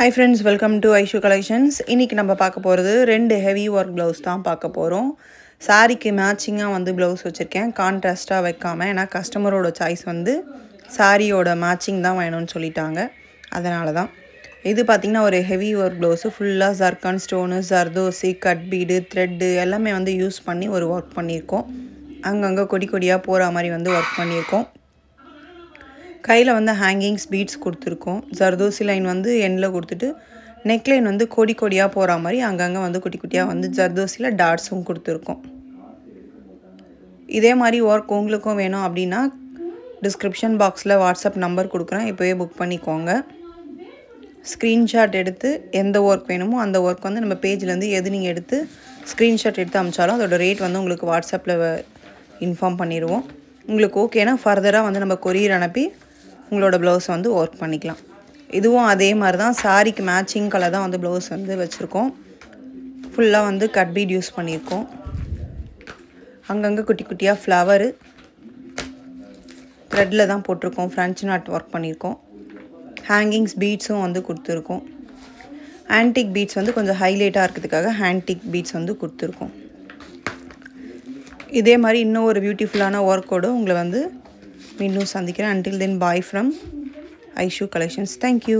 Hi friends, welcome to Aishu Collections. இன்னைக்கு நம்ம பார்க்க போறது ரெண்டு heavy work blouse தான் பார்க்க போறோம். சாரிக்கு மேட்சிங்கா வந்து blouse வச்சிருக்கேன். கான்ட்ராஸ்டா வைக்காம ஏனா கஸ்டமரோட சாய்ஸ் வந்து சாரியோட மேட்சிங் தான் வேணும்னு சொல்லிட்டாங்க. அதனால தான். இது பாத்தீங்கன்னா ஒரு heavy work blouse ஃபுல்லா zircon stone, zardosi, cut bead, thread எல்லாமே வந்து யூஸ் பண்ணி ஒரு work பண்ணிருக்கோம். அங்கங்க கொடி கொடியா போற மாதிரி வந்து work பண்ணிருக்கோம். கையில வந்து ஹேங்கிங்ஸ் பீட்ஸ் கொடுத்திருக்கோம். ஜர்தோசி லைன் வந்து எண்ட்ல கொடுத்துட்டு நெக் லைன் வந்து கொடி கொடியா போற மாதிரி அங்கங்க வந்து குட்டி குட்டியா வந்து ஜர்தோசில டாட்ஸும் கொடுத்திருக்கோம். இதே மாதிரி வர்க் உங்களுக்கும் வேணும் அப்படினா டிஸ்கிரிப்ஷன் பாக்ஸ்ல வாட்ஸ்அப் நம்பர் கொடுக்கிறேன். இப்போவே புக் பண்ணிக்கோங்க. ஸ்கிரீன்ஷாட் எடுத்து எந்த வர்க் வேணுமோ அந்த வர்க் வந்து நம்ம பேஜ்ல இருந்து எது நீங்க எடுத்து ஸ்கிரீன்ஷாட் எடுத்து அனுப்பிச்சாலும் அதோட ரேட் வந்து உங்களுக்கு வாட்ஸ்அப்ல இன்ஃபார்ம் பண்ணிடுவோம். உங்களுக்கு ஓகேனா ஃபர்தரா வந்து நம்ம கொரியர் அனுப்பி உங்களோட ப்ளவுஸ் வந்து வர்க் பண்ணிக்கலாம். இதுவும் அதே மாதிரி தான் சாரிக்கு மேட்சிங் கலர் தான் வந்து ப்ளவுஸ் வந்து வச்சிருக்கோம். ஃபுல்லா வந்து கட் பீட் யூஸ் பண்ணிருக்கோம். அங்கங்க குட்டி குட்டியா ஃப்ளவர் த்ரெட்ல தான் போட்டுருக்கோம். ஃப்ரெஞ்ச் நாட் வர்க் பண்ணிருக்கோம். ஹேங்கிங்ஸ் பீட்ஸும் வந்து கொடுத்திருக்கோம். ஆன்டிக் பீட்ஸ் வந்து கொஞ்சம் ஹைலைட்டா இருக்கிறதுக்காக ஆன்டிக் பீட்ஸ் வந்து கொடுத்திருக்கோம். இதே மாதிரி இன்னும் ஒரு பியூட்டிஃபுல்லான வர்க்கோட உங்களை வந்து மீண்டும் சந்திக்கிறேன். Until then, bye from Aishu Collections. Thank you.